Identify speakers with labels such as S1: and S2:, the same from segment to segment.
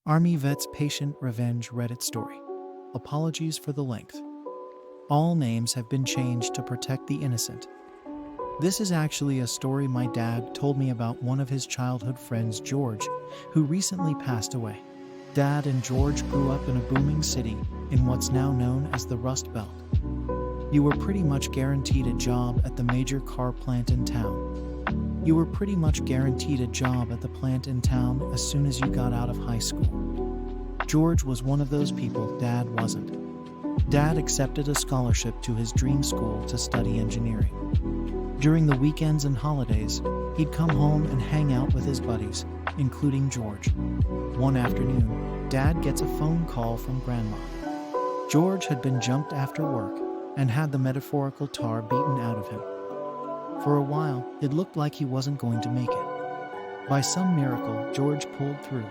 S1: Army vet's patient revenge Reddit story. Apologies for the length. All names have been changed to protect the innocent. This is actually a story my dad told me about one of his childhood friends, George, who recently passed away. Dad and George grew up in a booming city in what's now known as the Rust Belt. You were pretty much guaranteed a job at the major car plant in town. You were pretty much guaranteed a job at the plant in town as soon as you got out of high school. George was one of those people. Dad wasn't. Dad accepted a scholarship to his dream school to study engineering. During the weekends and holidays, he'd come home and hang out with his buddies, including George. One afternoon, Dad gets a phone call from Grandma. George had been jumped after work and had the metaphorical tar beaten out of him. For a while, it looked like he wasn't going to make it. By some miracle, George pulled through,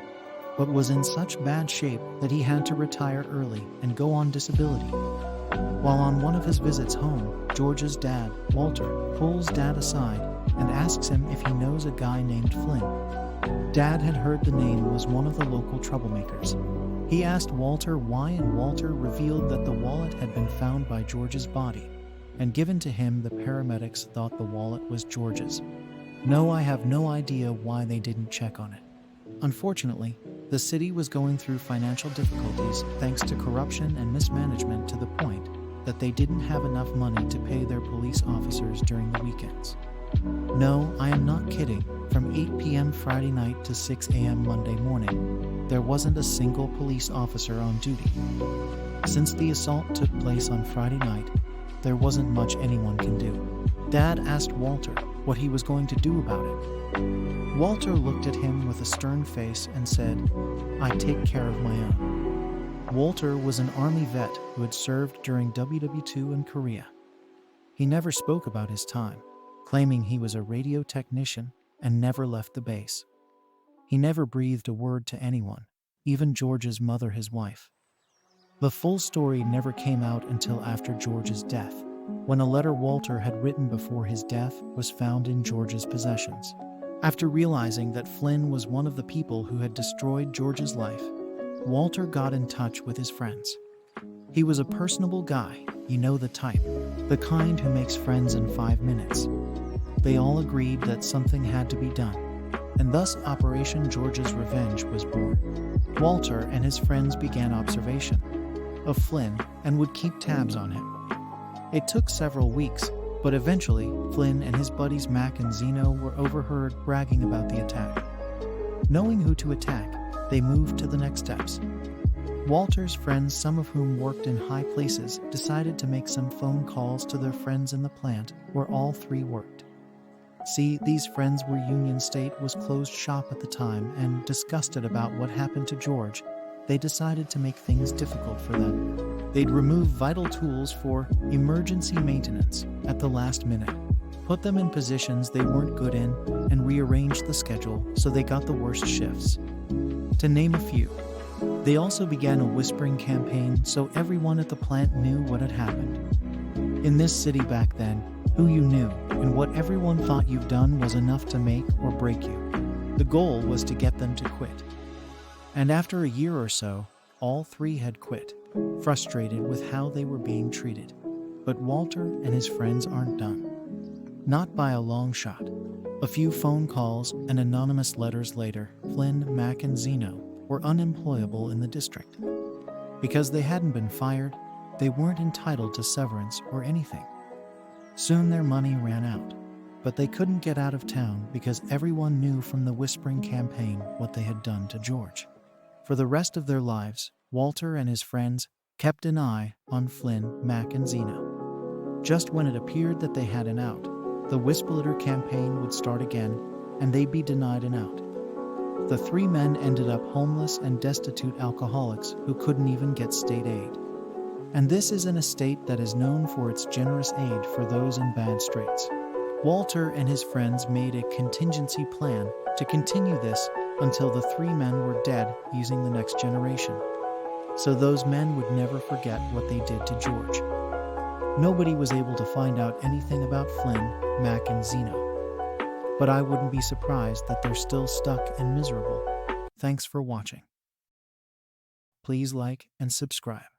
S1: but was in such bad shape that he had to retire early and go on disability. While on one of his visits home, George's dad, Walter, pulls Dad aside and asks him if he knows a guy named Flynn. Dad had heard the name was one of the local troublemakers. He asked Walter why, and Walter revealed that the wallet had been found by George's body and given to him. The paramedics thought the wallet was George's. No, I have no idea why they didn't check on it. Unfortunately, the city was going through financial difficulties thanks to corruption and mismanagement, to the point that they didn't have enough money to pay their police officers during the weekends. No, I am not kidding. From 8 p.m. Friday night to 6 a.m. Monday morning, there wasn't a single police officer on duty. Since the assault took place on Friday night, there wasn't much anyone can do. Dad asked Walter what he was going to do about it. Walter looked at him with a stern face and said, "I take care of my own." Walter was an Army vet who had served during WW2 in Korea. He never spoke about his time, claiming he was a radio technician and never left the base. He never breathed a word to anyone, even George's mother, his wife. The full story never came out until after George's death, when a letter Walter had written before his death was found in George's possessions. After realizing that Flynn was one of the people who had destroyed George's life, Walter got in touch with his friends. He was a personable guy, you know the type, the kind who makes friends in 5 minutes. They all agreed that something had to be done, and thus Operation George's Revenge was born. Walter and his friends began observation of Flynn and would keep tabs on him. It took several weeks, but eventually Flynn and his buddies Mac and Zeno were overheard bragging about the attack. Knowing who to attack, they moved to the next steps. Walter's friends, some of whom worked in high places, decided to make some phone calls to their friends in the plant where all three worked. See, these friends were Union State was closed shop at the time, and disgusted about what happened to George, they decided to make things difficult for them. They'd remove vital tools for emergency maintenance at the last minute, put them in positions they weren't good in, and rearrange the schedule so they got the worst shifts. To name a few. They also began a whispering campaign so everyone at the plant knew what had happened. In this city back then, who you knew and what everyone thought you've done was enough to make or break you. The goal was to get them to quit. And after a year or so, all three had quit, frustrated with how they were being treated. But Walter and his friends aren't done. Not by a long shot. A few phone calls and anonymous letters later, Flynn, Mac, and Zeno were unemployable in the district. Because they hadn't been fired, they weren't entitled to severance or anything. Soon their money ran out, but they couldn't get out of town because everyone knew from the whispering campaign what they had done to George. For the rest of their lives, Walter and his friends kept an eye on Flynn, Mac, and Zeno. Just when it appeared that they had an out, the Whisper campaign would start again, and they'd be denied an out. The three men ended up homeless and destitute alcoholics who couldn't even get state aid. And this is an estate that is known for its generous aid for those in bad straits. Walter and his friends made a contingency plan to continue this until the three men were dead, using the next generation. So those men would never forget what they did to George. Nobody was able to find out anything about Flynn, Mac, and Zeno. But I wouldn't be surprised that they're still stuck and miserable. Thanks for watching. Please like and subscribe.